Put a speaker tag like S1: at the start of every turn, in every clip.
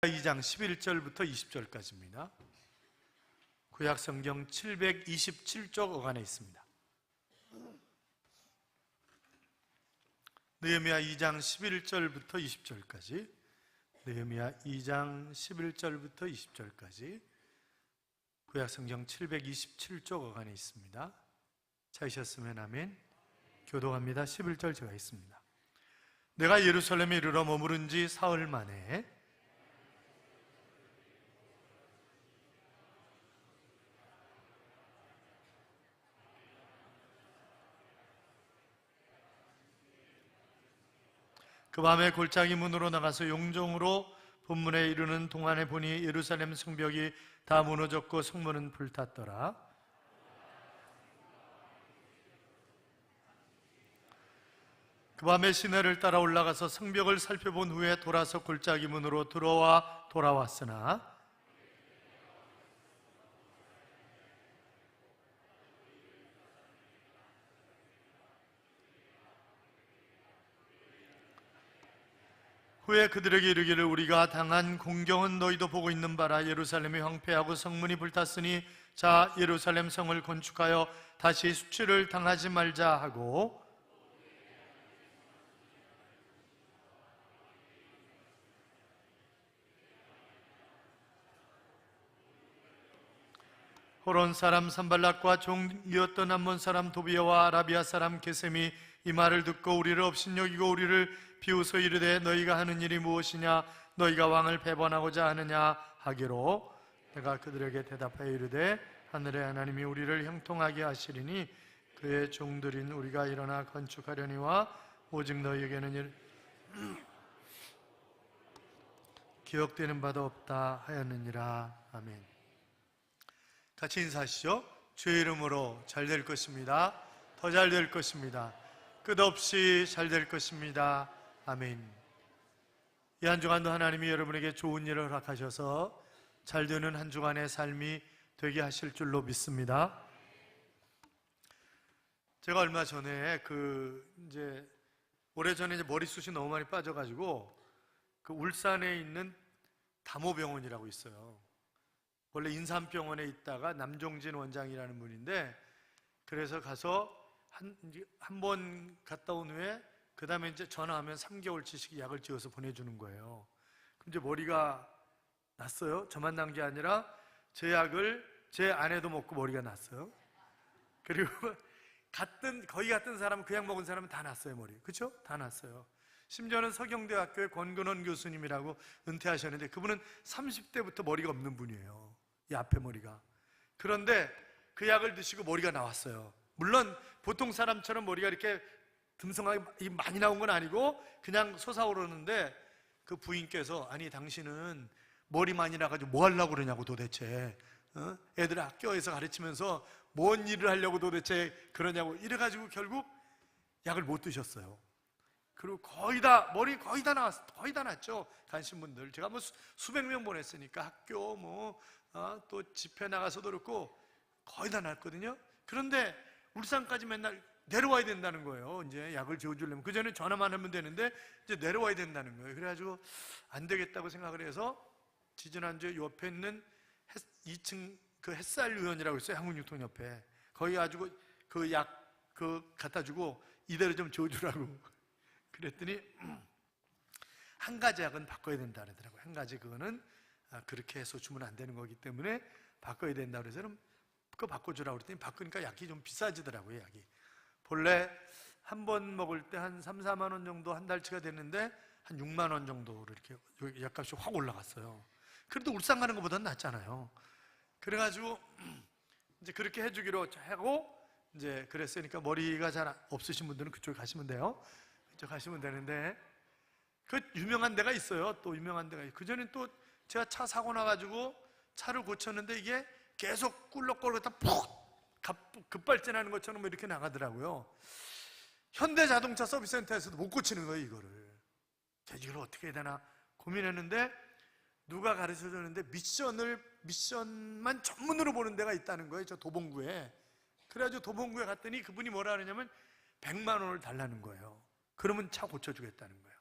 S1: 2장 11절부터 20절까지입니다. 구약성경 727쪽 어간에 있습니다. 느헤미야 2장 11절부터 20절까지, 느헤미야 2장 11절부터 20절까지 구약성경 727쪽 어간에 있습니다. 찾으셨으면 아멘. 교독합니다. 11절 제가 있습니다. 내가 예루살렘에 이르러 머무른 지 사흘 만에 그 밤에 골짜기 문으로 나가서 용종으로 본문에 이르는 동안에 보니 예루살렘 성벽이 다 무너졌고 성문은 불탔더라. 그 밤에 시내를 따라 올라가서 성벽을 살펴본 후에 돌아서 골짜기 문으로 돌아왔으나 후에 그들에게 이르기를 우리가 당한 공경은 너희도 보고 있는 바라. 예루살렘이 황폐하고 성문이 불탔으니 자 예루살렘 성을 건축하여 다시 수치를 당하지 말자 하고, 호론 사람 산발락과 종이었던 암몬 사람 도비아와 아라비아 사람 게셈이 이 말을 듣고 우리를 업신여기고 우리를 비웃어 이르되 너희가 하는 일이 무엇이냐? 너희가 왕을 배반하고자 하느냐 하기로, 내가 그들에게 대답하여 이르되 하늘의 하나님이 우리를 형통하게 하시리니 그의 종들인 우리가 일어나 건축하려니와 오직 너희에게는 기억되는 바도 없다 하였느니라. 아멘. 같이 인사하시죠. 주의 이름으로 잘 될 것입니다. 더 잘 될 것입니다. 끝없이 잘 될 것입니다. 아멘. 이 한 주간도 하나님이 여러분에게 좋은 일을 허락하셔서 잘 되는 한 주간의 삶이 되게 하실 줄로 믿습니다. 제가 얼마 전에 오래전에 머리숱이 너무 많이 빠져가지고 울산에 있는 다모병원이라고 있어요. 원래 인삼병원에 있다가 남종진 원장이라는 분인데, 그래서 가서 한 번 갔다 온 후에 그 다음에 이제 전화하면 3개월치씩 약을 지어서 보내주는 거예요. 그럼 이제 머리가 났어요. 저만 난 게 아니라 제 약을 제 아내도 먹고 머리가 났어요. 그리고 거의 같은 사람은, 그 약 먹은 사람은 다 났어요, 머리. 그렇죠? 다 났어요. 심지어는 서경대학교의 권근원 교수님이라고 은퇴하셨는데 그분은 30대부터 머리가 없는 분이에요. 이 앞에 머리가. 그런데 그 약을 드시고 머리가 나왔어요. 물론 보통 사람처럼 머리가 이렇게 듬성하게 많이 나온 건 아니고 그냥 솟아오르는데, 그 부인께서 아니 당신은 머리 많이 나가지고 뭐 하려고 그러냐고 도대체, 애들 학교에서 가르치면서 뭔 일을 하려고 도대체 그러냐고 이래가지고 결국 약을 못 드셨어요. 그리고 머리 거의 다 나왔어. 거의 다 났죠. 간신분들 제가 수백 명 보냈으니까 학교 또 집회 나가서도 그렇고 거의 다 났거든요. 그런데 울산까지 맨날 내려와야 된다는 거예요. 이제 약을 지어주려면 그전에 전화만 하면 되는데 이제 내려와야 된다는 거예요. 그래가지고 안 되겠다고 생각을 해서 지지난주에 옆에 있는 2층 그 햇살 의원이라고 있어요. 한국육통협회. 거기 가지고 그 약 갖다 주고 이대로 좀 지어주라고 그랬더니 한 가지 약은 바꿔야 된다 그러더라고요. 한 가지 그거는 그렇게 해서 주면 안 되는 거기 때문에 바꿔야 된다 그래서 그거 바꿔주라고 그랬더니 바꾸니까 약이 좀 비싸지더라고요. 약이 본래 한 번 먹을 때 한 3, 4만 원 정도 한 달치가 됐는데 한 6만 원 정도로 이렇게 약값이 확 올라갔어요. 그래도 울산 가는 것보다는 낫잖아요. 그래가지고 이제 그렇게 해주기로 하고 이제 그랬으니까 머리가 잘 없으신 분들은 그쪽 가시면 돼요. 그쪽 가시면 되는데, 그 유명한 데가 있어요. 또 유명한 데가 있어요. 그전엔 또 제가 차 사고 나가지고 차를 고쳤는데 이게 계속 꿀럭꿀럭 푹 급발진하는 것처럼 이렇게 나가더라고요. 현대자동차 서비스센터에서도 못 고치는 거예요. 이걸 어떻게 해야 되나 고민했는데 누가 가르쳐줬는데 미션만 전문으로 보는 데가 있다는 거예요. 저 도봉구에. 그래가지고 도봉구에 갔더니 그분이 뭐라 하느냐면 100만 원을 달라는 거예요. 그러면 차 고쳐주겠다는 거예요.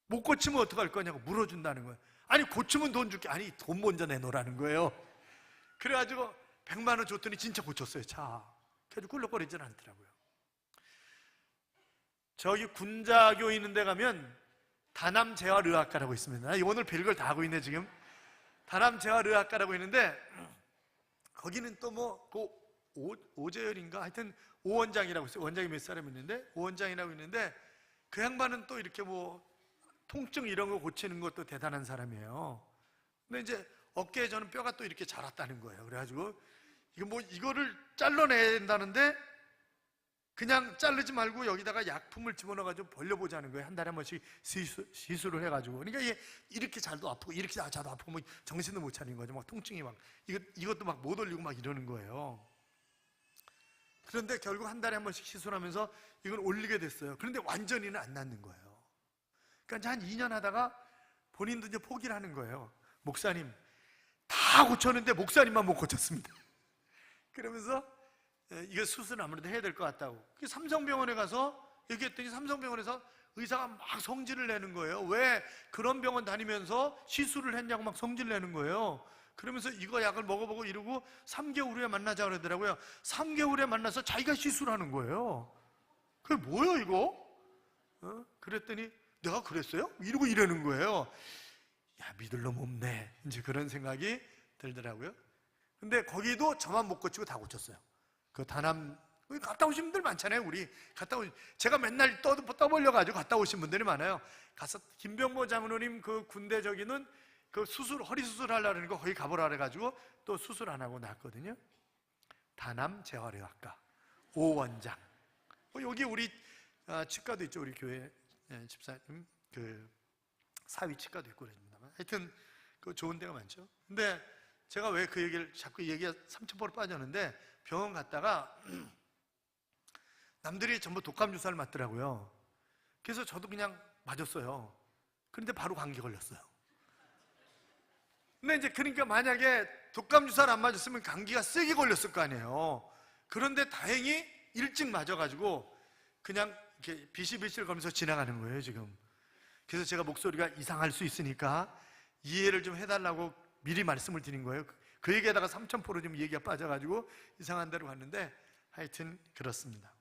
S1: 못 고치면 어떡할 거냐고 물어준다는 거예요. 아니 고치면 돈 줄게. 아니 돈 먼저 내놓으라는 거예요. 그래가지고 100만 원 줬더니 진짜 고쳤어요. 차 그래도 꿀럭거리진 않더라고요. 저기 군자교 있는 데 가면 다남재활의학과라고 있습니다. 오늘 별걸 다 하고 있네 지금. 다남재활의학과라고 있는데 거기는 또 뭐 오재열인가 하여튼 오원장이라고 있어요. 원장이 몇 사람 있는데 오원장이라고 있는데 그 양반은 또 이렇게 뭐 통증 이런 거 고치는 것도 대단한 사람이에요. 근데 이제 어깨에 저는 뼈가 또 이렇게 자랐다는 거예요. 그래가지고 이거를 잘라내야 된다는데 그냥 자르지 말고 여기다가 약품을 집어넣어가지고 벌려보자는 거예요. 한 달에 한 번씩 시술을 해가지고. 그러니까 이게 이렇게 잘도 아프고 이렇게 자도 아프고 뭐 정신도 못 차리는 거죠. 막 통증이 막 이것도 막 못 올리고 막 이러는 거예요. 그런데 결국 한 달에 한 번씩 시술하면서 이걸 올리게 됐어요. 그런데 완전히는 안 낫는 거예요. 그러니까 한 2년 하다가 본인도 이제 포기를 하는 거예요. 목사님 다 고쳤는데 목사님만 못 고쳤습니다. 그러면서 이거 수술은 아무래도 해야 될 것 같다고. 삼성병원에 가서 얘기했더니 삼성병원에서 의사가 막 성질을 내는 거예요. 왜 그런 병원 다니면서 시술을 했냐고 막 성질 내는 거예요. 그러면서 이거 약을 먹어보고 이러고 3개월 후에 만나자 그러더라고요. 3개월 후에 만나서 자기가 시술하는 거예요. 그게 뭐예요 이거? 그랬더니 내가 그랬어요? 이러는 거예요. 야, 믿을 놈 없네. 이제 그런 생각이 들더라고요. 근데 거기도 저만 못 고치고 다 고쳤어요. 그 다남 갔다 오신 분들 많잖아요. 우리 제가 맨날 떠벌려가지고 갔다 오신 분들이 많아요. 가서 김병모 장로님 그 군대 저기는 그 허리 수술 하려고 그러니까 거기 가보라 그래가지고 또 수술 안 하고 나왔거든요. 다남재활의학과 오원장. 여기 우리 치과도 있죠. 우리 교회 집사님 그 사위 치과도 있고 그랬습니다만 하여튼 그 좋은 데가 많죠. 근데 제가 왜 그 얘기를 자꾸 얘기가 삼천포로 빠졌는데 병원 갔다가 남들이 전부 독감 주사를 맞더라고요. 그래서 저도 그냥 맞았어요. 그런데 바로 감기 걸렸어요. 근데 이제 그러니까 만약에 독감 주사를 안 맞았으면 감기가 세게 걸렸을 거 아니에요. 그런데 다행히 일찍 맞아가지고 그냥 이렇게 비실비실 거면서 지나가는 거예요 지금. 그래서 제가 목소리가 이상할 수 있으니까 이해를 좀 해달라고 미리 말씀을 드린 거예요. 그 얘기에다가 삼천포로 좀 얘기가 빠져가지고 이상한 데로 갔는데 하여튼 그렇습니다.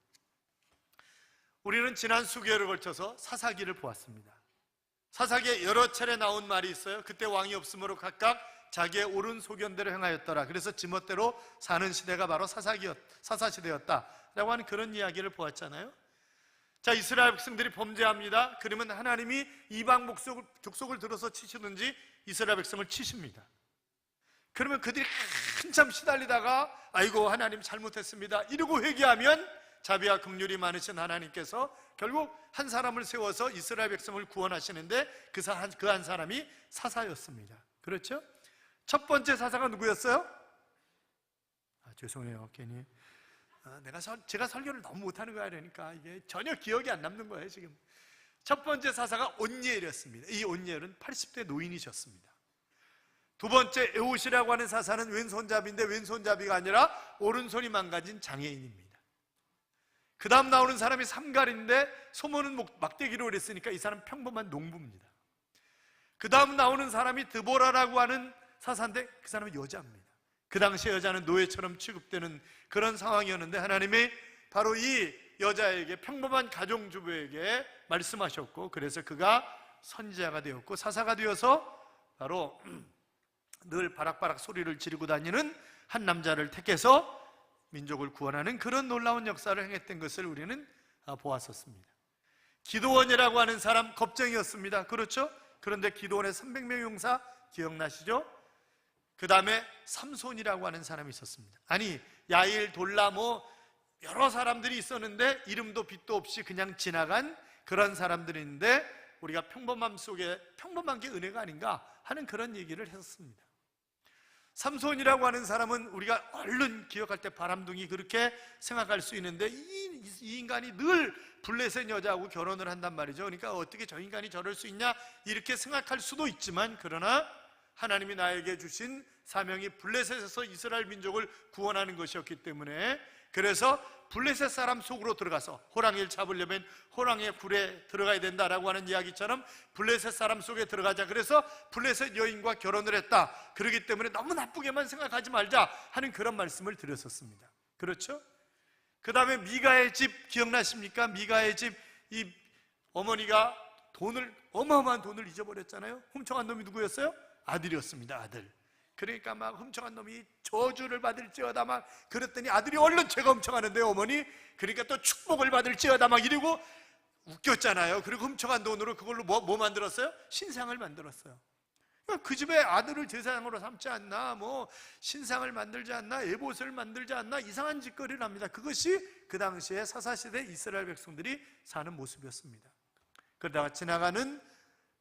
S1: 우리는 지난 수개월에 걸쳐서 사사기를 보았습니다. 사사기에 여러 차례 나온 말이 있어요. 그때 왕이 없으므로 각각 자기의 옳은 소견대로 행하였더라. 그래서 지멋대로 사는 시대가 바로 사사시대였다라고 하는 그런 이야기를 보았잖아요. 자, 이스라엘 백성들이 범죄합니다. 그러면 하나님이 이방 족속을 들어서 치시든지 이스라엘 백성을 치십니다. 그러면 그들이 한참 시달리다가 아이고 하나님 잘못했습니다 이러고 회개하면 자비와 긍휼이 많으신 하나님께서 결국 한 사람을 세워서 이스라엘 백성을 구원하시는데 그 한 사람이 사사였습니다. 그렇죠? 첫 번째 사사가 누구였어요? 죄송해요 괜히 제가 설교를 너무 못하는 거야. 그러니까 이게 전혀 기억이 안 남는 거예요 지금. 첫 번째 사사가 온니엘이었습니다. 이 온니엘은 80대 노인이셨습니다. 두 번째 에옷이라고 하는 사사는 왼손잡이인데 왼손잡이가 아니라 오른손이 망가진 장애인입니다. 그 다음 나오는 사람이 삼갈인데 소모는 막대기로 그랬으니까 이 사람 평범한 농부입니다. 그 다음 나오는 사람이 드보라라고 하는 사사인데 그 사람은 여자입니다. 그 당시에 여자는 노예처럼 취급되는 그런 상황이었는데 하나님이 바로 이 여자에게 평범한 가정주부에게 말씀하셨고 그래서 그가 선지자가 되었고 사사가 되어서 바로 늘 바락바락 소리를 지르고 다니는 한 남자를 택해서 민족을 구원하는 그런 놀라운 역사를 행했던 것을 우리는 보았었습니다. 기드온이라고 하는 사람 겁쟁이였습니다. 그렇죠? 그런데 기드온의 300명 용사 기억나시죠? 그 다음에 삼손이라고 하는 사람이 있었습니다. 아니 야일, 돌라 여러 사람들이 있었는데 이름도 빛도 없이 그냥 지나간 그런 사람들인데 우리가 평범함 속에 평범한 게 은혜가 아닌가 하는 그런 얘기를 했었습니다. 삼손이라고 하는 사람은 우리가 얼른 기억할 때 바람둥이 그렇게 생각할 수 있는데 이 인간이 늘 블레셋 여자하고 결혼을 한단 말이죠. 그러니까 어떻게 저 인간이 저럴 수 있냐 이렇게 생각할 수도 있지만 그러나 하나님이 나에게 주신 사명이 블레셋에서 이스라엘 민족을 구원하는 것이었기 때문에 그래서 블레셋 사람 속으로 들어가서 호랑이를 잡으려면 호랑이의 굴에 들어가야 된다라고 하는 이야기처럼 블레셋 사람 속에 들어가자. 그래서 블레셋 여인과 결혼을 했다. 그렇기 때문에 너무 나쁘게만 생각하지 말자 하는 그런 말씀을 드렸었습니다. 그렇죠? 그 다음에 미가의 집 기억나십니까? 미가의 집, 이 어머니가 어마어마한 돈을 잊어버렸잖아요. 훔쳐간 놈이 누구였어요? 아들이었습니다. 아들. 그러니까 막 훔쳐간 놈이 저주를 받을지어다 막 그랬더니 아들이 얼른 죄가 훔쳐가는데요, 어머니. 그러니까 또 축복을 받을지어다 막 이러고 웃겼잖아요. 그리고 훔쳐간 돈으로 그걸로 뭐 만들었어요? 신상을 만들었어요. 그 집에 아들을 제사장으로 삼지 않나, 뭐 신상을 만들지 않나, 에봇을 만들지 않나, 이상한 짓거리를 합니다. 그것이 그 당시에 사사시대 이스라엘 백성들이 사는 모습이었습니다. 그러다가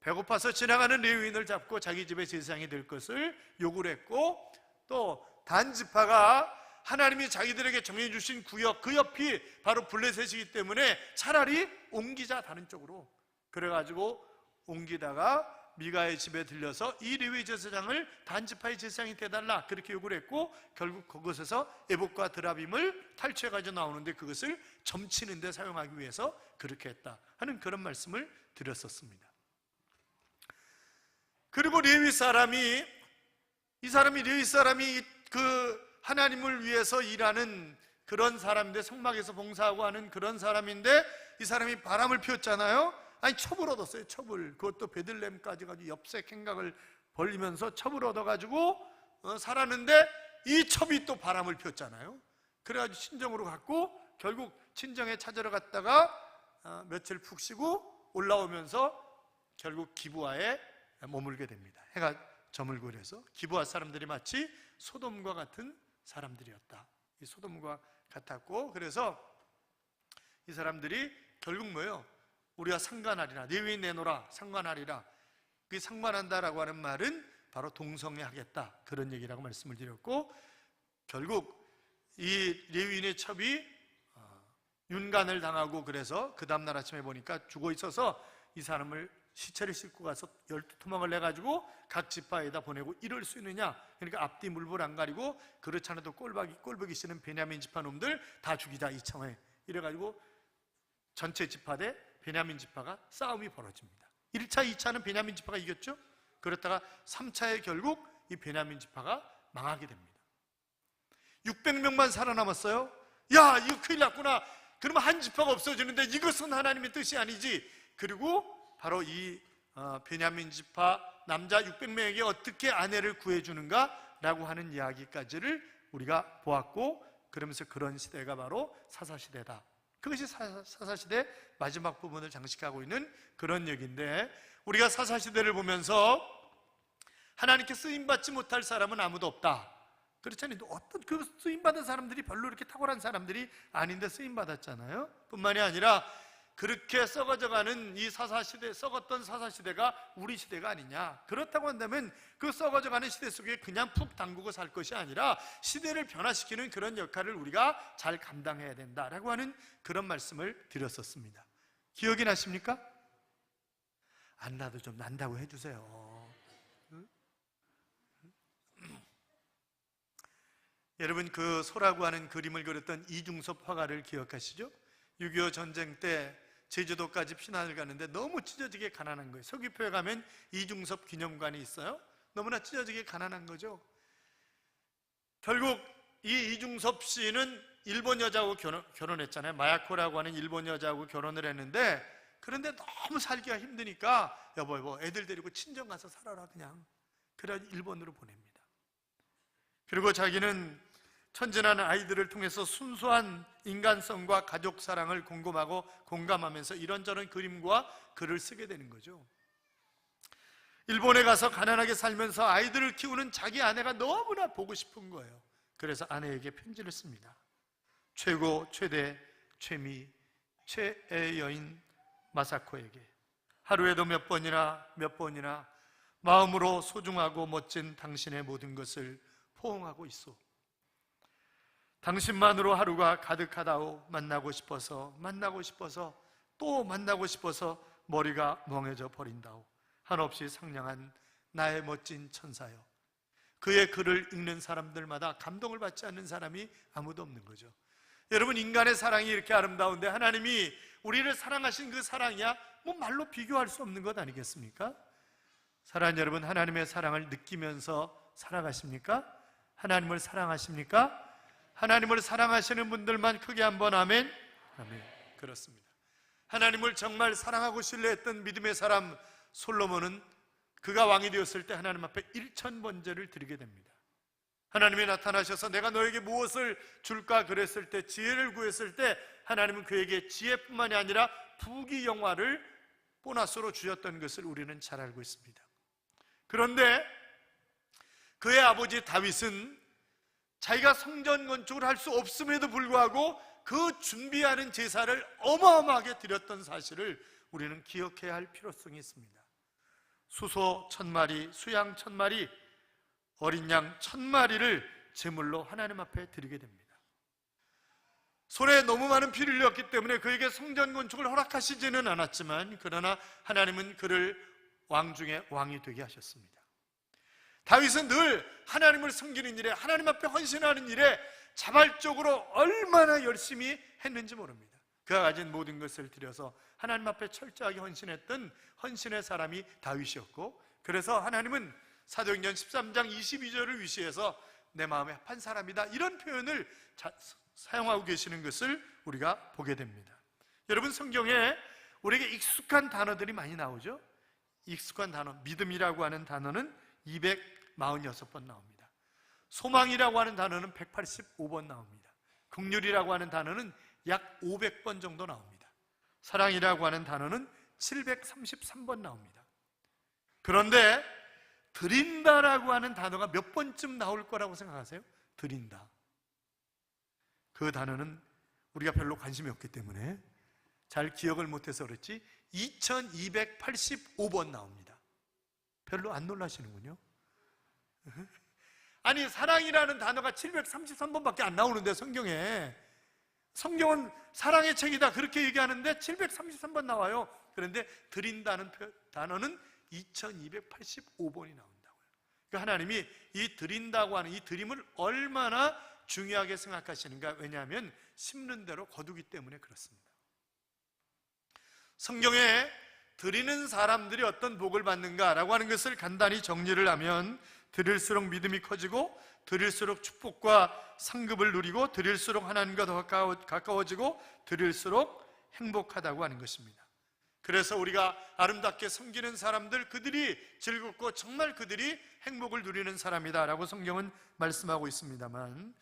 S1: 배고파서 지나가는 레위인을 잡고 자기 집의 제사장이 될 것을 요구를 했고, 또 단지파가 하나님이 자기들에게 정해주신 구역, 그 옆이 바로 블레셋이기 때문에 차라리 옮기자, 다른 쪽으로. 그래가지고 옮기다가 미가의 집에 들려서 이 레위 제사장을 단지파의 제사장이 되달라, 그렇게 요구를 했고, 결국 그곳에서 에봇과 드라빔을 탈취해가지고 나오는데 그것을 점치는 데 사용하기 위해서 그렇게 했다 하는 그런 말씀을 드렸었습니다. 그리고 레위 사람이 그 하나님을 위해서 일하는 그런 사람인데, 성막에서 봉사하고 하는 그런 사람인데, 이 사람이 바람을 피웠잖아요. 아니, 첩을 얻었어요. 첩을. 그것도 베들레헴까지 가지고 엽색 행각을 벌리면서 첩을 얻어가지고 살았는데, 이 첩이 또 바람을 피웠잖아요. 그래가지고 친정으로 갔고, 결국 친정에 찾으러 갔다가 며칠 푹 쉬고 올라오면서 결국 기브아에 머물게 됩니다. 해가 저물고, 그래서 기브아 사람들이 마치 소돔과 같은 사람들이었다. 이 소돔과 같았고, 그래서 이 사람들이 결국 뭐예요? 우리가 상관하리라, 레위인 내놓으라, 상관하리라. 그 상관한다라고 하는 말은 바로 동성애하겠다, 그런 얘기라고 말씀을 드렸고, 결국 이 레위인의 첩이 윤간을 당하고, 그래서 그 다음날 아침에 보니까 죽어 있어서 이 사람을 시체를 싣고 가서 12토막을 내가지고 각 지파에다 보내고, 이럴 수 있느냐? 그러니까 앞뒤 물불 안 가리고, 그렇지 않아도 꼴보기 싫은 베냐민 지파 놈들 다 죽이자, 이청에. 이래가지고 전체 지파 대 베냐민 지파가 싸움이 벌어집니다. 1차, 2차는 베냐민 지파가 이겼죠. 그랬다가 3차에 결국 이 베냐민 지파가 망하게 됩니다. 600명만 살아남았어요. 야, 이거 큰일 났구나. 그러면 한 지파가 없어지는데 이것은 하나님의 뜻이 아니지. 그리고 바로 이 베냐민 지파 남자 600명에게 어떻게 아내를 구해주는가 라고 하는 이야기까지를 우리가 보았고, 그러면서 그런 시대가 바로 사사시대다. 그것이 사사시대 마지막 부분을 장식하고 있는 그런 얘기인데, 우리가 사사시대를 보면서 하나님께 쓰임받지 못할 사람은 아무도 없다. 그렇잖아요. 어떤 그 쓰임받은 사람들이 별로 이렇게 탁월한 사람들이 아닌데 쓰임받았잖아요. 뿐만이 아니라 그렇게 썩어져가는 이 사사시대, 썩었던 사사시대가 우리 시대가 아니냐. 그렇다고 한다면 그 썩어져가는 시대 속에 그냥 푹 담그고 살 것이 아니라 시대를 변화시키는 그런 역할을 우리가 잘 감당해야 된다라고 하는 그런 말씀을 드렸었습니다. 기억이 나십니까? 안 나도 좀 난다고 해주세요. 여러분, 그 소라고 하는 그림을 그렸던 이중섭 화가를 기억하시죠? 6.25 전쟁 때 제주도까지 피난을 가는데 너무 찢어지게 가난한 거예요. 서귀포에 가면 이중섭 기념관이 있어요. 너무나 찢어지게 가난한 거죠. 결국 이 이중섭 씨는 일본 여자하고 결혼했잖아요. 마야코라고 하는 일본 여자하고 결혼을 했는데, 그런데 너무 살기가 힘드니까 여보 애들 데리고 친정 가서 살아라 그냥. 그래가지고 일본으로 보냅니다. 그리고 자기는 천진한 아이들을 통해서 순수한 인간성과 가족 사랑을 궁금하고 공감하면서 이런저런 그림과 글을 쓰게 되는 거죠. 일본에 가서 가난하게 살면서 아이들을 키우는 자기 아내가 너무나 보고 싶은 거예요. 그래서 아내에게 편지를 씁니다. 최고, 최대, 최미, 최애 여인 마사코에게 하루에도 몇 번이나 마음으로 소중하고 멋진 당신의 모든 것을 포옹하고 있소. 당신만으로 하루가 가득하다오. 만나고 싶어서 또 만나고 싶어서 머리가 멍해져 버린다오. 한없이 상냥한 나의 멋진 천사요. 그의 글을 읽는 사람들마다 감동을 받지 않는 사람이 아무도 없는 거죠. 여러분, 인간의 사랑이 이렇게 아름다운데 하나님이 우리를 사랑하신 그 사랑이야 뭐 말로 비교할 수 없는 것 아니겠습니까? 사랑하는 여러분, 하나님의 사랑을 느끼면서 살아가십니까? 하나님을 사랑하십니까? 하나님을 사랑하시는 분들만 크게 한번 아멘. 아멘. 그렇습니다. 하나님을 정말 사랑하고 신뢰했던 믿음의 사람 솔로몬은 그가 왕이 되었을 때 하나님 앞에 1000번제를 드리게 됩니다. 하나님이 나타나셔서 내가 너에게 무엇을 줄까 그랬을 때, 지혜를 구했을 때 하나님은 그에게 지혜뿐만이 아니라 부귀영화를 보너스로 주셨던 것을 우리는 잘 알고 있습니다. 그런데 그의 아버지 다윗은 자기가 성전 건축을 할 수 없음에도 불구하고 그 준비하는 제사를 어마어마하게 드렸던 사실을 우리는 기억해야 할 필요성이 있습니다. 수소 1000마리, 수양 1000마리, 어린 양 1000마리를 제물로 하나님 앞에 드리게 됩니다. 손에 너무 많은 피를 흘렸기 때문에 그에게 성전 건축을 허락하시지는 않았지만, 그러나 하나님은 그를 왕 중에 왕이 되게 하셨습니다. 다윗은 늘 하나님을 섬기는 일에, 하나님 앞에 헌신하는 일에 자발적으로 얼마나 열심히 했는지 모릅니다. 그가 가진 모든 것을 들여서 하나님 앞에 철저하게 헌신했던 헌신의 사람이 다윗이었고, 그래서 하나님은 사도행전 13장 22절을 위시해서 내 마음에 합한 사람이다, 이런 표현을 사용하고 계시는 것을 우리가 보게 됩니다. 여러분, 성경에 우리에게 익숙한 단어들이 많이 나오죠. 익숙한 단어, 믿음이라고 하는 단어는 246번 나옵니다. 소망이라고 하는 단어는 185번 나옵니다. 긍휼이라고 하는 단어는 약 500번 정도 나옵니다. 사랑이라고 하는 단어는 733번 나옵니다. 그런데 드린다라고 하는 단어가 몇 번쯤 나올 거라고 생각하세요? 드린다. 그 단어는 우리가 별로 관심이 없기 때문에 잘 기억을 못해서 그렇지 2285번 나옵니다. 별로 안 놀라시는군요. 아니, 사랑이라는 단어가 733번밖에 안 나오는데 성경은 사랑의 책이다 그렇게 얘기하는데 733번 나와요. 그런데 드린다는 단어는 2285번이 나온다고요. 그러니까 하나님이 이 드린다고 하는 이 드림을 얼마나 중요하게 생각하시는가. 왜냐하면 심는 대로 거두기 때문에 그렇습니다. 성경에 드리는 사람들이 어떤 복을 받는가라고 하는 것을 간단히 정리를 하면, 드릴수록 믿음이 커지고, 드릴수록 축복과 상급을 누리고, 드릴수록 하나님과 더 가까워지고, 드릴수록 행복하다고 하는 것입니다. 그래서 우리가 아름답게 섬기는 사람들, 그들이 즐겁고 정말 그들이 행복을 누리는 사람이다 라고 성경은 말씀하고 있습니다만,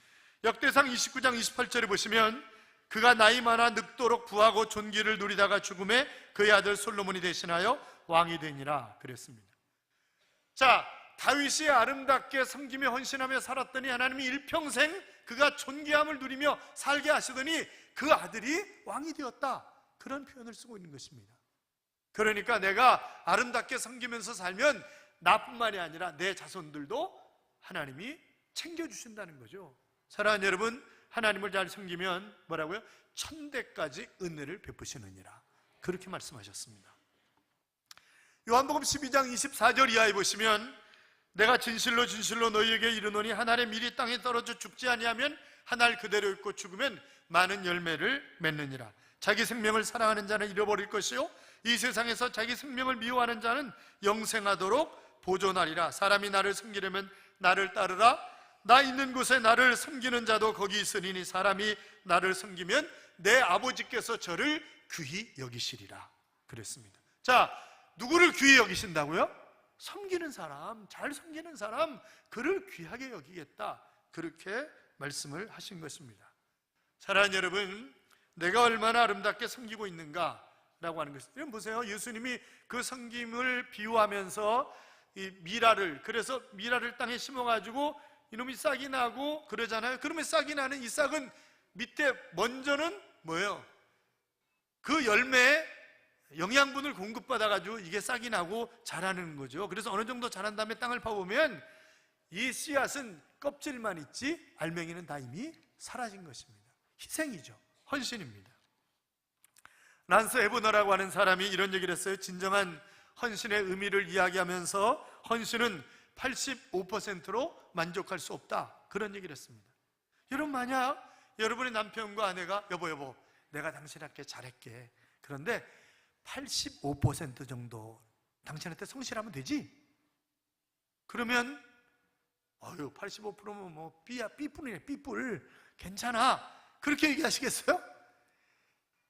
S1: 역대상 29장 28절에 보시면 그가 나이 많아 늙도록 부하고 존귀를 누리다가 죽음에 그의 아들 솔로몬이 대신하여 왕이 되니라 그랬습니다. 자, 다윗이 아름답게 섬기며 헌신하며 살았더니 하나님이 일평생 그가 존귀함을 누리며 살게 하시더니 그 아들이 왕이 되었다, 그런 표현을 쓰고 있는 것입니다. 그러니까 내가 아름답게 섬기면서 살면 나뿐만이 아니라 내 자손들도 하나님이 챙겨주신다는 거죠. 사랑하는 여러분, 하나님을 잘 섬기면 뭐라고요? 1000대까지 은혜를 베푸시느니라, 그렇게 말씀하셨습니다. 요한복음 12장 24절 이하에 보시면, 내가 진실로 진실로 너희에게 이르노니 한 알의 밀이 땅에 떨어져 죽지 아니하면 한 알 그대로 있고 죽으면 많은 열매를 맺느니라. 자기 생명을 사랑하는 자는 잃어버릴 것이요 이 세상에서 자기 생명을 미워하는 자는 영생하도록 보존하리라. 사람이 나를 섬기려면 나를 따르라. 나 있는 곳에 나를 섬기는 자도 거기 있으니 사람이 나를 섬기면 내 아버지께서 저를 귀히 여기시리라 그랬습니다. 자, 누구를 귀히 여기신다고요? 섬기는 사람, 잘 섬기는 사람, 그를 귀하게 여기겠다, 그렇게 말씀을 하신 것입니다. 사랑하는 여러분, 내가 얼마나 아름답게 섬기고 있는가라고 하는 것입니다. 여러분 보세요. 예수님이 그 섬김을 비유하면서 이 미라를, 그래서 미라를 땅에 심어가지고 이놈이 싹이 나고 그러잖아요. 그러면 싹이 나는 이 싹은 밑에 먼저는 뭐예요? 그 열매에 영양분을 공급받아가지고 이게 싹이 나고 자라는 거죠. 그래서 어느 정도 자란 다음에 땅을 파보면 이 씨앗은 껍질만 있지 알맹이는 다 이미 사라진 것입니다. 희생이죠. 헌신입니다. 란스 에브너라고 하는 사람이 이런 얘기를 했어요. 진정한 헌신의 의미를 이야기하면서 헌신은 85%로 만족할 수 없다, 그런 얘기를 했습니다. 여러분, 만약 여러분의 남편과 아내가 여보 내가 당신한테 잘할게. 그런데 85% 정도 당신한테 성실하면 되지? 그러면 85%면 뭐 B뿐이네, B뿔. 괜찮아. 그렇게 얘기하시겠어요?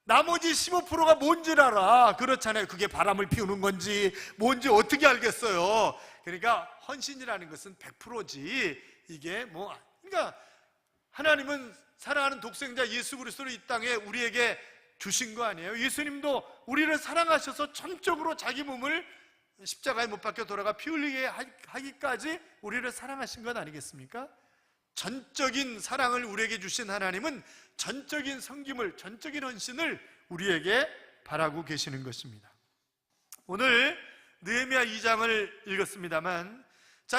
S1: 나머지 15%가 뭔지 알아. 그렇잖아요. 그게 바람을 피우는 건지 뭔지 어떻게 알겠어요? 그러니까 헌신이라는 것은 100%지. 이게 그러니까 하나님은 사랑하는 독생자 예수 그리스도를 이 땅에 우리에게 주신 거 아니에요? 예수님도 우리를 사랑하셔서 전적으로 자기 몸을 십자가에 못 박혀 돌아가 피 흘리게 하기까지 우리를 사랑하신 것 아니겠습니까? 전적인 사랑을 우리에게 주신 하나님은 전적인 섬김을, 전적인 헌신을 우리에게 바라고 계시는 것입니다. 오늘 느헤미야 2장을 읽었습니다만,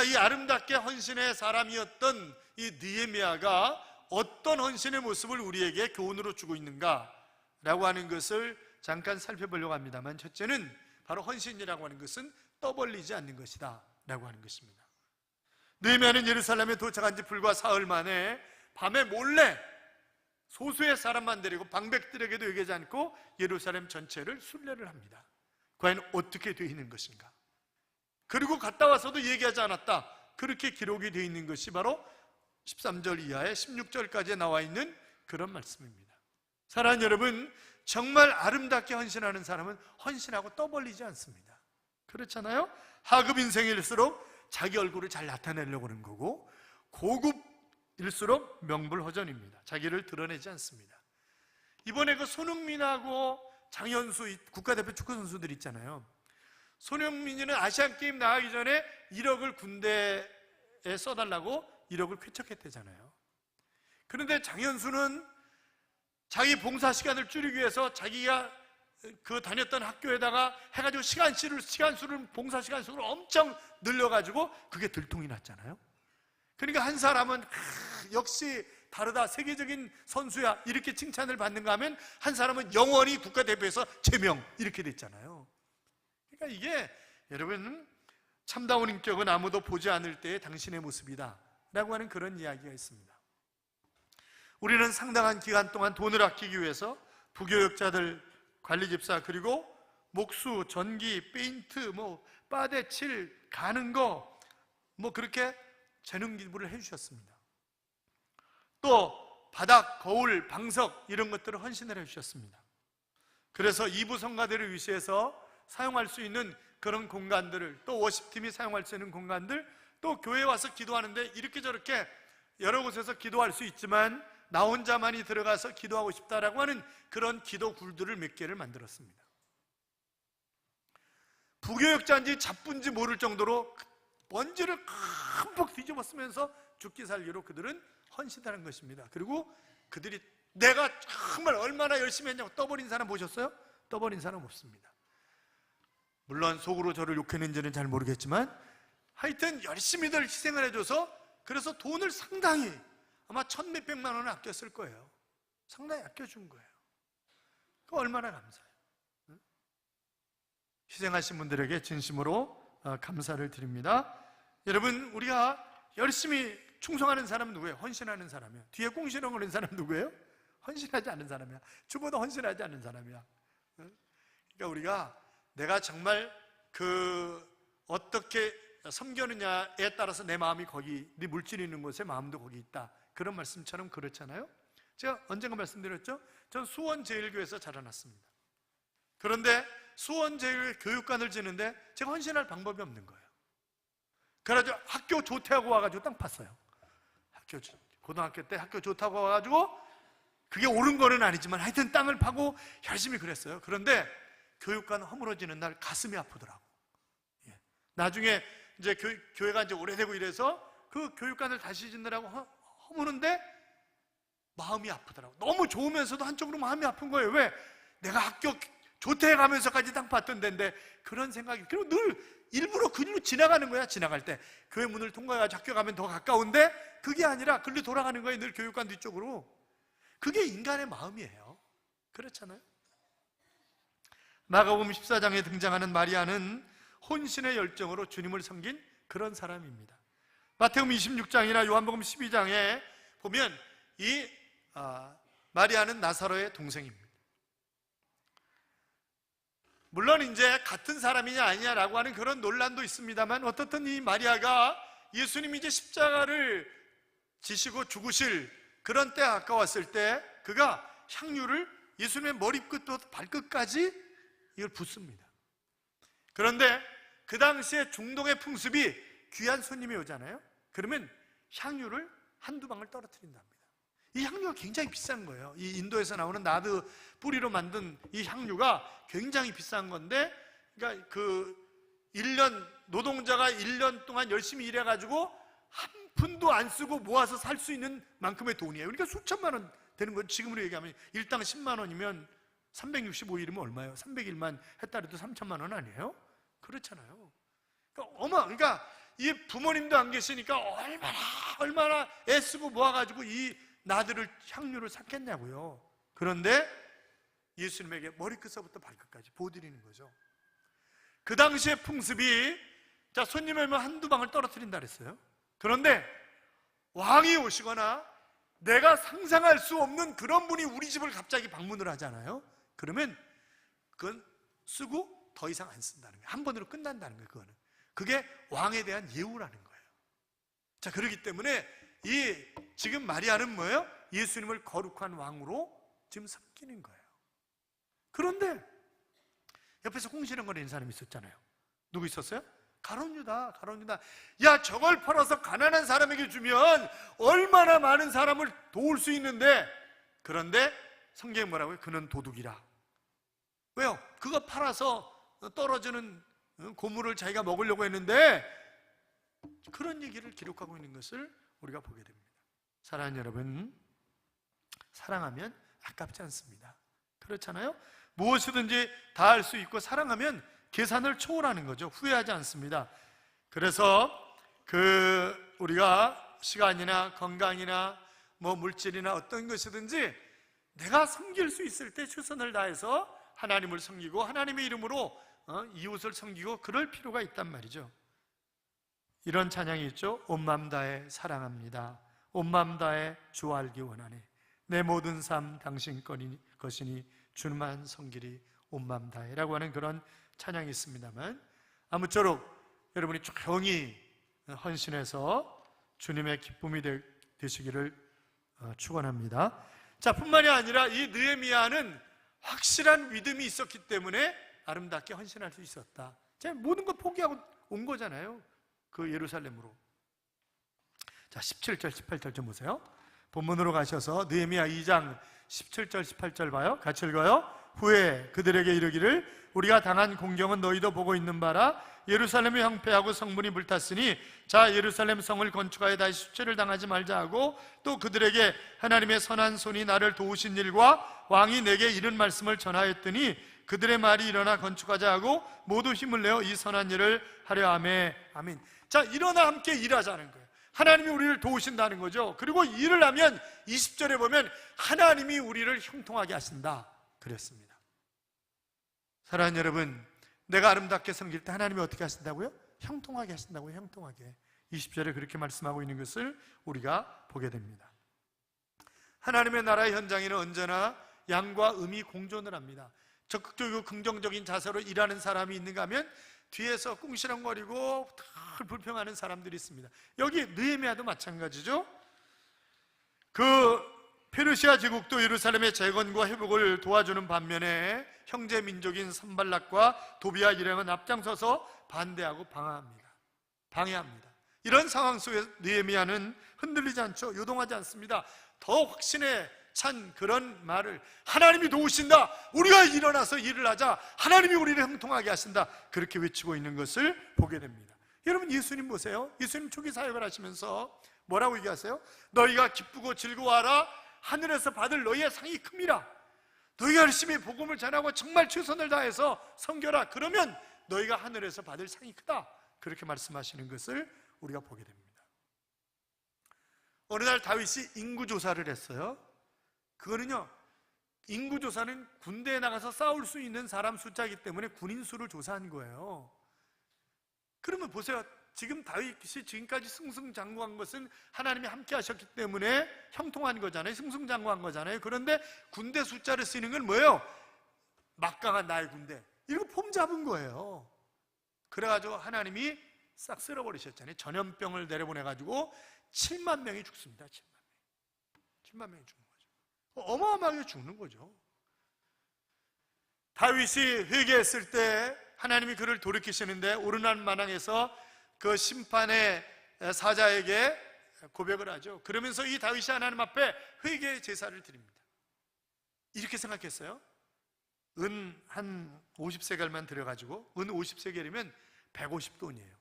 S1: 이 아름답게 헌신의 사람이었던 이 느헤미야가 어떤 헌신의 모습을 우리에게 교훈으로 주고 있는가 라고 하는 것을 잠깐 살펴보려고 합니다만, 첫째는 바로 헌신이라고 하는 것은 떠벌리지 않는 것이다 라고 하는 것입니다. 느헤미야는 예루살렘에 도착한 지 불과 사흘 만에 밤에 몰래 소수의 사람만 데리고 방백들에게도 얘기하지 않고 예루살렘 전체를 순례를 합니다. 과연 어떻게 되어 있는 것인가? 그리고 갔다 와서도 얘기하지 않았다. 그렇게 기록이 되어 있는 것이 바로 13절 이하에 16절까지에 나와 있는 그런 말씀입니다. 사랑하는 여러분, 정말 아름답게 헌신하는 사람은 헌신하고 떠벌리지 않습니다. 그렇잖아요? 하급 인생일수록 자기 얼굴을 잘 나타내려고 하는 거고, 고급일수록 명불허전입니다. 자기를 드러내지 않습니다. 이번에 그 손흥민하고 장현수 국가대표 축구선수들 있잖아요. 손흥민이는 아시안게임 나가기 전에 1억을 군대에 써달라고 1억을 쾌척했대잖아요. 그런데 장현수는 자기 봉사 시간을 줄이기 위해서 자기가 다녔던 학교에다가 해가지고 시간수를 봉사 시간수를 엄청 늘려가지고 그게 들통이 났잖아요. 그러니까 한 사람은 역시 다르다, 세계적인 선수야 이렇게 칭찬을 받는가 하면, 한 사람은 영원히 국가대표에서 제명 이렇게 됐잖아요. 그러니까 이게 여러분, 참다운 인격은 아무도 보지 않을 때의 당신의 모습이다 라고 하는 그런 이야기가 있습니다. 우리는 상당한 기간 동안 돈을 아끼기 위해서 부교역자들, 관리집사, 그리고 목수, 전기, 페인트, 바데 칠, 가는 거 그렇게 재능 기부를 해주셨습니다. 또 바닥, 거울, 방석 이런 것들을 헌신을 해주셨습니다. 그래서 이부 성가대를 위시해서 사용할 수 있는 그런 공간들을, 또 워십팀이 사용할 수 있는 공간들, 또 교회에 와서 기도하는데 이렇게 저렇게 여러 곳에서 기도할 수 있지만 나 혼자만이 들어가서 기도하고 싶다라고 하는 그런 기도 굴들을 몇 개를 만들었습니다. 부교역자인지 잡분지 모를 정도로 먼지를 흠뻑 뒤집어 쓰면서 죽기 살기로 그들은 헌신하는 것입니다. 그리고 그들이 내가 정말 얼마나 열심히 했냐고 떠버린 사람 보셨어요? 떠버린 사람 없습니다. 물론 속으로 저를 욕했는지는 잘 모르겠지만 하여튼 열심히들 희생을 해줘서, 그래서 돈을 상당히 아마 1,000몇백만 원을 아꼈을 거예요. 상당히 아껴준 거예요. 그 얼마나 감사해요. 희생하신 분들에게 진심으로 감사를 드립니다. 여러분, 우리가 열심히 충성하는 사람은 누구예요? 헌신하는 사람이에요. 뒤에 꽁시렁 거리는 사람 누구예요? 헌신하지 않은 사람이야. 죽어도 헌신하지 않은 사람이야. 그러니까 우리가 내가 정말 어떻게 섬겨느냐에 따라서 내 마음이 거기, 네 물질이 있는 곳에 마음도 거기 있다, 그런 말씀처럼 그렇잖아요. 제가 언젠가 말씀드렸죠? 전 수원제일교회에서 자라났습니다. 그런데 수원제일교회 교육관을 지는데 제가 헌신할 방법이 없는 거예요. 그래가지고 학교 조퇴하고 와가지고 땅 팠어요. 고등학교 때 학교 좋다고 와가지고, 그게 옳은 거는 아니지만 하여튼 땅을 파고 열심히 그랬어요. 그런데 교육관 허물어지는 날 가슴이 아프더라고. 나중에 이제 교회가 이제 오래되고 이래서 그 교육관을 다시 짓느라고 허무는데 마음이 아프더라고. 너무 좋으면서도 한쪽으로 마음이 아픈 거예요. 왜? 내가 학교 조퇴해 가면서까지 땅 팠던 데인데, 그런 생각이. 그리고 늘 일부러 그 길로 지나가는 거야. 지나갈 때 교회 문을 통과해가지고 학교 가면 더 가까운데 그게 아니라 글로 돌아가는 거예요. 늘 교육관 뒤쪽으로. 그게 인간의 마음이에요. 그렇잖아요. 마가복음 14장에 등장하는 마리아는 혼신의 열정으로 주님을 섬긴 그런 사람입니다. 마태복음 26장이나 요한복음 12장에 보면 이 마리아는 나사로의 동생입니다. 물론 이제 같은 사람이냐 아니냐라고 하는 그런 논란도 있습니다만, 어떻든 이 마리아가 예수님이 이제 십자가를 지시고 죽으실 그런 때가 가까웠을 때 그가 향유를 예수님의 머리끝부터 발끝까지 이걸 붓습니다. 그런데 그 당시에 중동의 풍습이 귀한 손님이 오잖아요. 그러면 향유를 한두 방울 떨어뜨린답니다. 이 향유가 굉장히 비싼 거예요. 이 인도에서 나오는 나드 뿌리로 만든 이 향유가 굉장히 비싼 건데, 그러니까 그 1년 노동자가 1년 동안 열심히 일해가지고 한 푼도 안 쓰고 모아서 살 수 있는 만큼의 돈이에요. 그러니까 수천만 원 되는 건, 지금으로 얘기하면 일당 10만 원이면 365일이면 얼마예요? 300일만 했다 해도 3천만 원 아니에요? 그렇잖아요. 그러니까 이 부모님도 안 계시니까 얼마나 애쓰고 모아가지고 이 나들을 향유를 샀겠냐고요. 그런데 예수님에게 머리끝서부터 발끝까지 보드리는 거죠. 그 당시의 풍습이, 자, 손님이 오면 한두 방울 떨어뜨린다 그랬어요. 그런데 왕이 오시거나 내가 상상할 수 없는 그런 분이 우리 집을 갑자기 방문을 하잖아요. 그러면 그건 쓰고 더 이상 안 쓴다는 거예요. 한 번으로 끝난다는 거예요. 그게 왕에 대한 예우라는 거예요. 자, 그렇기 때문에 지금 마리아는 뭐예요? 예수님을 거룩한 왕으로 지금 섬기는 거예요. 그런데 옆에서 궁시렁거리는 사람이 있었잖아요. 누구 있었어요? 가룟 유다. 야, 저걸 팔아서 가난한 사람에게 주면 얼마나 많은 사람을 도울 수 있는데. 그런데 성경에 뭐라고요? 그는 도둑이라. 왜요? 그거 팔아서 떨어지는 고물을 자기가 먹으려고 했는데, 그런 얘기를 기록하고 있는 것을 우리가 보게 됩니다. 사랑하는 여러분, 사랑하면 아깝지 않습니다. 그렇잖아요? 무엇이든지 다 할 수 있고, 사랑하면 계산을 초월하는 거죠. 후회하지 않습니다. 그래서 우리가 시간이나 건강이나 물질이나 어떤 것이든지 내가 섬길 수 있을 때 최선을 다해서 하나님을 섬기고 하나님의 이름으로 이웃을 섬기고 그럴 필요가 있단 말이죠. 이런 찬양이 있죠. 온 마음 다해 사랑합니다. 온 마음 다해 주 알기 원하네. 내 모든 삶 당신 것이니 주만 섬기리 온 마음 다해 라고 하는 그런 찬양이 있습니다만, 아무쪼록 여러분이 조용히 헌신해서 주님의 기쁨이 되시기를 축원합니다. 자, 뿐만이 아니라 이 느헤미야는 확실한 믿음이 있었기 때문에 아름답게 헌신할 수 있었다. 제가 모든 걸 포기하고 온 거잖아요. 그 예루살렘으로. 자, 17절 18절 좀 보세요. 본문으로 가셔서 느헤미야 2장 17절 18절 봐요. 같이 읽어요. 후에 그들에게 이르기를 우리가 당한 공경은 너희도 보고 있는 바라. 예루살렘이 황폐하고 성문이 불탔으니 자, 예루살렘 성을 건축하여 다시 수치를 당하지 말자 하고, 또 그들에게 하나님의 선한 손이 나를 도우신 일과 왕이 내게 이른 말씀을 전하였더니 그들의 말이 일어나 건축하자 하고 모두 힘을 내어 이 선한 일을 하려 하매. 아멘. 자, 일어나 함께 일하자는 거예요. 하나님이 우리를 도우신다는 거죠. 그리고 일을 하면 20절에 보면 하나님이 우리를 형통하게 하신다 그랬습니다. 사랑하는 여러분, 내가 아름답게 섬길 때 하나님이 어떻게 하신다고요? 형통하게 하신다고요. 형통하게. 20절에 그렇게 말씀하고 있는 것을 우리가 보게 됩니다. 하나님의 나라의 현장에는 언제나 양과 음이 공존을 합니다. 적극적이고 긍정적인 자세로 일하는 사람이 있는가 하면 뒤에서 꿍시렁거리고 늘 불평하는 사람들이 있습니다. 여기 느헤미야도 마찬가지죠. 페르시아 제국도 예루살렘의 재건과 회복을 도와주는 반면에 형제 민족인 산발락과 도비아 일행은 앞장서서 반대하고 방해합니다. 이런 상황 속에서 느헤미야는 흔들리지 않죠. 요동하지 않습니다. 더 확신에 찬 그런 말을, 하나님이 도우신다, 우리가 일어나서 일을 하자, 하나님이 우리를 형통하게 하신다, 그렇게 외치고 있는 것을 보게 됩니다. 여러분, 예수님 보세요. 예수님 초기 사역을 하시면서 뭐라고 얘기하세요? 너희가 기쁘고 즐거워하라. 하늘에서 받을 너희의 상이 큽니다. 너희가 열심히 복음을 전하고 정말 최선을 다해서 섬겨라. 그러면 너희가 하늘에서 받을 상이 크다. 그렇게 말씀하시는 것을 우리가 보게 됩니다. 어느 날 다윗이 인구조사를 했어요. 그거는요, 인구조사는 군대에 나가서 싸울 수 있는 사람 숫자이기 때문에 군인 수를 조사한 거예요. 그러면 보세요. 지금 다윗이 지금까지 승승장구한 것은 하나님이 함께 하셨기 때문에 형통한 거잖아요. 승승장구한 거잖아요. 그런데 군대 숫자를 쓰는 건 뭐예요? 막강한 나의 군대, 이거 폼 잡은 거예요. 그래가지고 하나님이 싹 쓸어버리셨잖아요. 전염병을 내려보내가지고 7만 명이 죽습니다. 7만 명이 죽는 거죠. 어마어마하게 죽는 거죠. 다윗이 회개했을 때 하나님이 그를 돌이키시는데 오르난 마당에서 그 심판의 사자에게 고백을 하죠. 그러면서 이 다윗이 하나님 앞에 회개의 제사를 드립니다. 이렇게 생각했어요. 은 한 50세겔만 들여가지고, 은 50세겔이면 150돈이에요.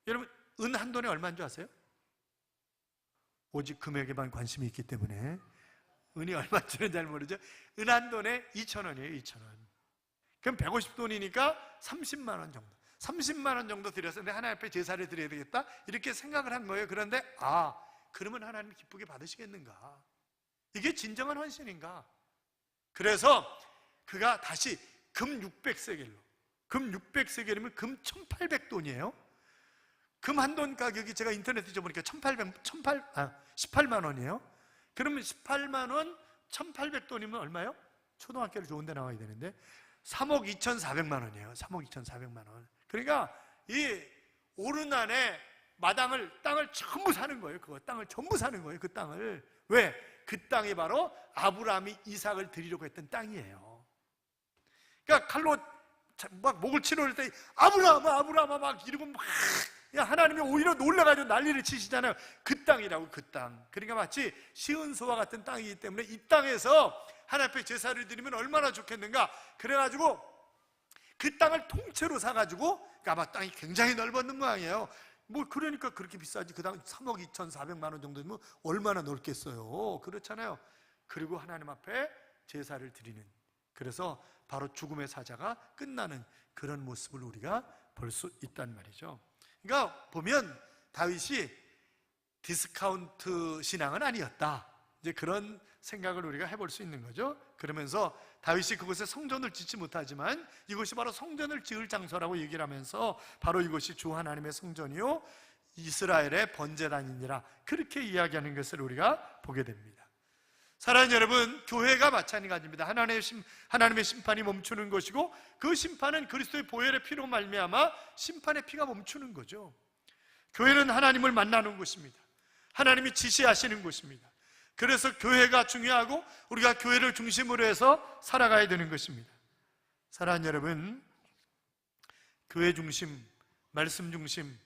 S1: 여러분, 은 한 돈에 얼마인 줄 아세요? 오직 금액에만 관심이 있기 때문에 은이 얼마인지는 잘 모르죠. 은 한 돈에 2,000원이에요. 2,000원. 그럼 150돈이니까 30만 원 정도, 30만 원 정도 들여서 내 하나님 앞에 제사를 드려야 되겠다, 이렇게 생각을 한 거예요. 그런데 그러면 하나님이 기쁘게 받으시겠는가? 이게 진정한 헌신인가? 그래서 그가 다시 금 600세겔로, 금 600세겔이면 금 1,800돈이에요. 금 한 돈 가격이 제가 인터넷에 보니까 18만 원이에요. 그러면 18만 원, 1,800돈이면 얼마요? 초등학교를 좋은 데 나와야 되는데 3억 2,400만 원이에요. 3억 2,400만 원. 그러니까 이 오르난의 땅을 전부 사는 거예요. 그거 땅을 전부 사는 거예요. 그 땅을. 왜? 그 땅이 바로 아브라함이 이삭을 드리려고 했던 땅이에요. 그러니까 칼로 막 목을 치러올 때 아브라함아 막 이러고 막 하나님이 오히려 놀라가지고 난리를 치시잖아요. 그 땅이라고, 그 땅. 그러니까 마치 시은소와 같은 땅이기 때문에 이 땅에서 하나님 앞에 제사를 드리면 얼마나 좋겠는가. 그래가지고 그 땅을 통째로 사가지고, 그러니까 아마 땅이 굉장히 넓었는 모양이에요. 뭐 그러니까 그렇게 비싸지. 그 당 3억 2,400만 원 정도 되면 얼마나 넓겠어요. 그렇잖아요. 그리고 하나님 앞에 제사를 드리는, 그래서 바로 죽음의 사자가 끝나는 그런 모습을 우리가 볼 수 있단 말이죠. 그러니까 보면 다윗이 디스카운트 신앙은 아니었다, 이제 그런 생각을 우리가 해볼 수 있는 거죠. 그러면서 다윗이 그곳에 성전을 짓지 못하지만 이곳이 바로 성전을 지을 장소라고 얘기를 하면서 바로 이곳이 주 하나님의 성전이요 이스라엘의 번제단이니라, 그렇게 이야기하는 것을 우리가 보게 됩니다. 사랑하는 여러분, 교회가 마찬가지입니다. 하나님의 심판이 멈추는 것이고, 그 심판은 그리스도의 보혈의 피로 말미암아 심판의 피가 멈추는 거죠. 교회는 하나님을 만나는 곳입니다. 하나님이 지시하시는 곳입니다. 그래서 교회가 중요하고 우리가 교회를 중심으로 해서 살아가야 되는 것입니다. 사랑하는 여러분, 교회 중심, 말씀 중심,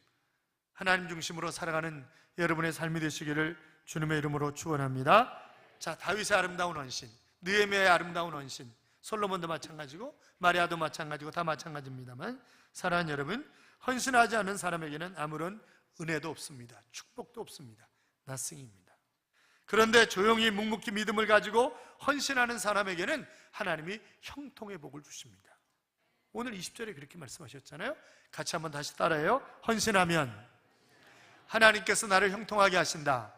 S1: 하나님 중심으로 살아가는 여러분의 삶이 되시기를 주님의 이름으로 축원합니다. 자, 다윗의 아름다운 헌신, 느헤미야의 아름다운 헌신, 솔로몬도 마찬가지고 마리아도 마찬가지고 다 마찬가지입니다만, 사랑하는 여러분, 헌신하지 않은 사람에게는 아무런 은혜도 없습니다. 축복도 없습니다. nothing입니다. 그런데 조용히 묵묵히 믿음을 가지고 헌신하는 사람에게는 하나님이 형통의 복을 주십니다. 오늘 20절에 그렇게 말씀하셨잖아요. 같이 한번 다시 따라해요. 헌신하면 하나님께서 나를 형통하게 하신다.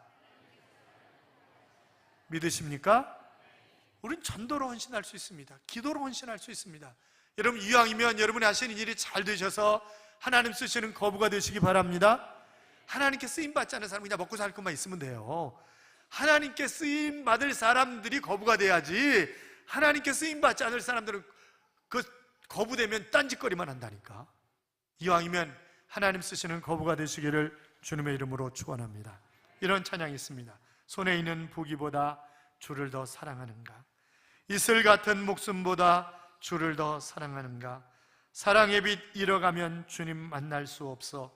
S1: 믿으십니까? 우린 전도로 헌신할 수 있습니다. 기도로 헌신할 수 있습니다. 여러분, 이왕이면 여러분이 하시는 일이 잘 되셔서 하나님 쓰시는 거부가 되시기 바랍니다. 하나님께 쓰임받지 않은 사람은 그냥 먹고 살 것만 있으면 돼요. 하나님께 쓰임받을 사람들이 거부가 돼야지, 하나님께 쓰임받지 않을 사람들은 그 거부되면 딴짓거리만 한다니까. 이왕이면 하나님 쓰시는 거부가 되시기를 주님의 이름으로 축원합니다. 이런 찬양이 있습니다. 손에 있는 부귀보다 주를 더 사랑하는가? 이슬 같은 목숨보다 주를 더 사랑하는가? 사랑의 빛 잃어가면 주님 만날 수 없어.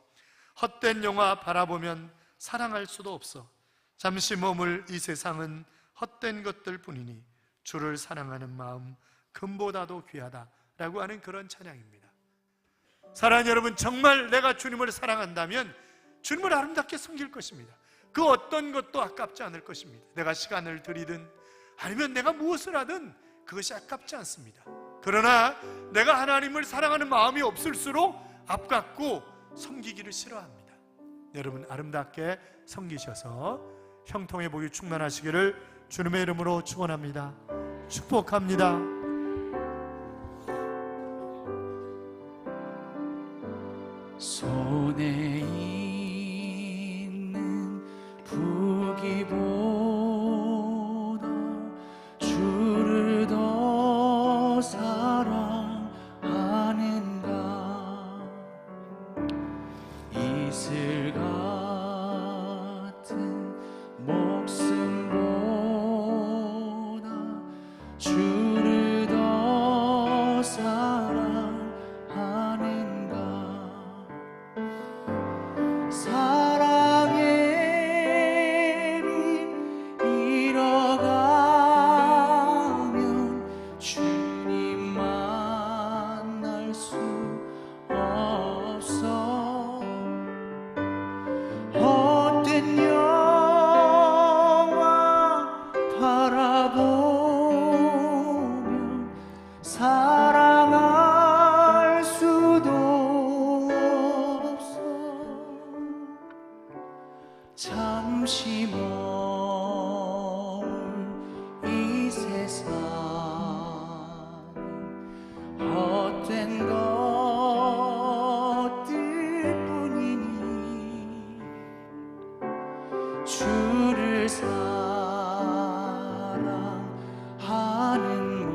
S1: 헛된 영화 바라보면 사랑할 수도 없어. 잠시 머물 이 세상은 헛된 것들 뿐이니 주를 사랑하는 마음 금보다도 귀하다 라고 하는 그런 찬양입니다. 사랑하는 여러분, 정말 내가 주님을 사랑한다면 주님을 아름답게 섬길 것입니다. 그 어떤 것도 아깝지 않을 것입니다. 내가 시간을 들이든 아니면 내가 무엇을 하든 그것이 아깝지 않습니다. 그러나 내가 하나님을 사랑하는 마음이 없을수록 아깝고 섬기기를 싫어합니다. 여러분, 아름답게 섬기셔서 형통의 복이 충만하시기를 주님의 이름으로 축원합니다. 축복합니다.
S2: 손에 잠시 멀 이 세상 헛된 것들 뿐이니 주를 사랑하는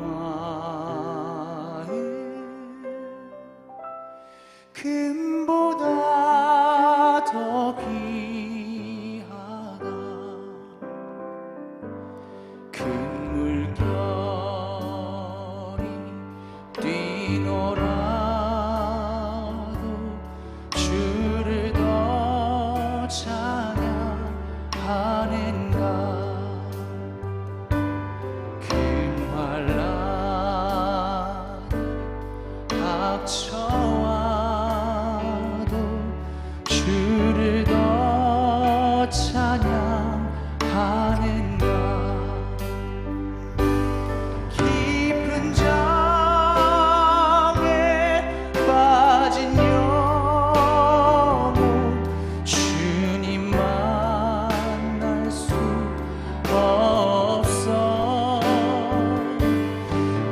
S2: 마음 금보다 더 귀하다. 큰 물결이 뛰놀아도 주를 더 찬양하는가. 닥쳐와도 주를 더 찬양하는가. 깊은 잠에 빠진 영혼 주님 만날 수 없어.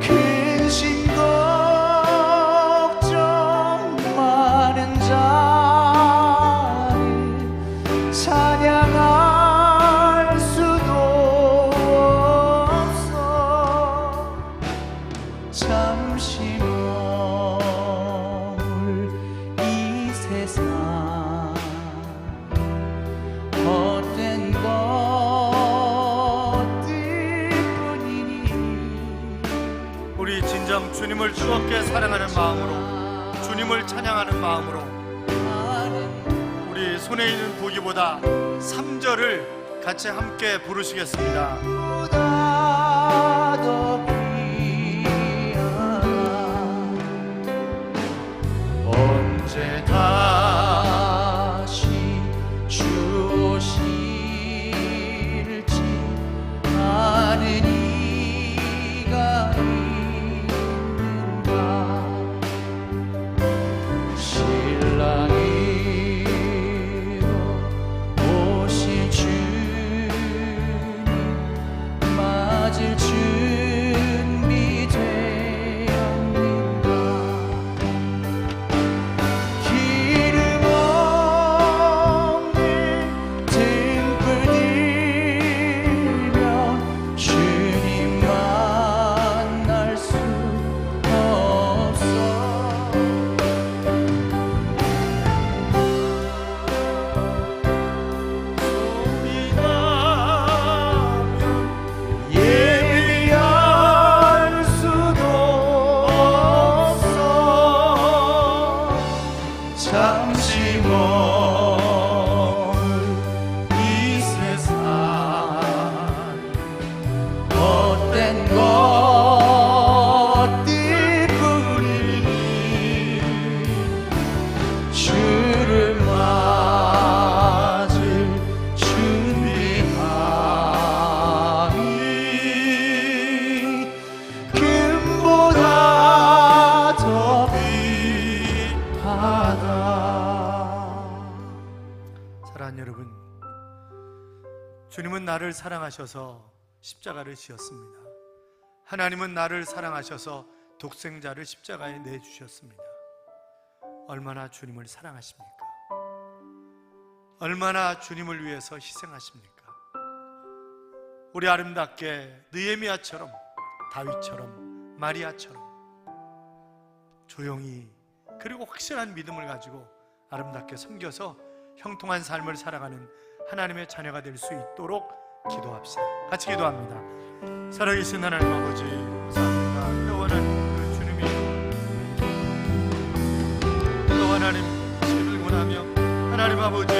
S2: 근심 걱정 많은 자를 찬양할 수도 없어. 잠시 멀 이 세상 헛된 것들 뿐이니
S1: 우리 진정 주님을 뜨겁게 사랑하는 마음으로, 주님을 찬양하는 마음으로 우리 손에 있는 보기보다 3절을 같이 함께 부르시겠습니다.
S2: 보다 더 귀하다. 언제 다시 주 오실지 아는 이가 있는가. 신랑이로 오실 주님 맞을 준비되었는가. 기름 없는 등불 들면 주님 만날 수 없어. 예비할 수도 없어. 잠시 멀 이 세상 헛된 것들 뿐이니 주를 맞을 준비하니 금보다 더 귀하다.
S1: 사랑하는 여러분, 주님은 나를 사랑하셔서 십자가를 지었습니다. 하나님은 나를 사랑하셔서 독생자를 십자가에 내주셨습니다. 얼마나 주님을 사랑하십니까? 얼마나 주님을 위해서 희생하십니까? 우리 아름답게 느헤미야처럼, 다윗처럼, 마리아처럼 조용히 그리고 확실한 믿음을 가지고 아름답게 섬겨서 형통한 삶을 살아가는 하나님의 자녀가 될 수 있도록 기도합시다. 같이 기도합니다. 살아계신 하나님 아버지, 감사합니다. 영원한 그 주님이 또 하나님 집을 원하며 하나님 아버지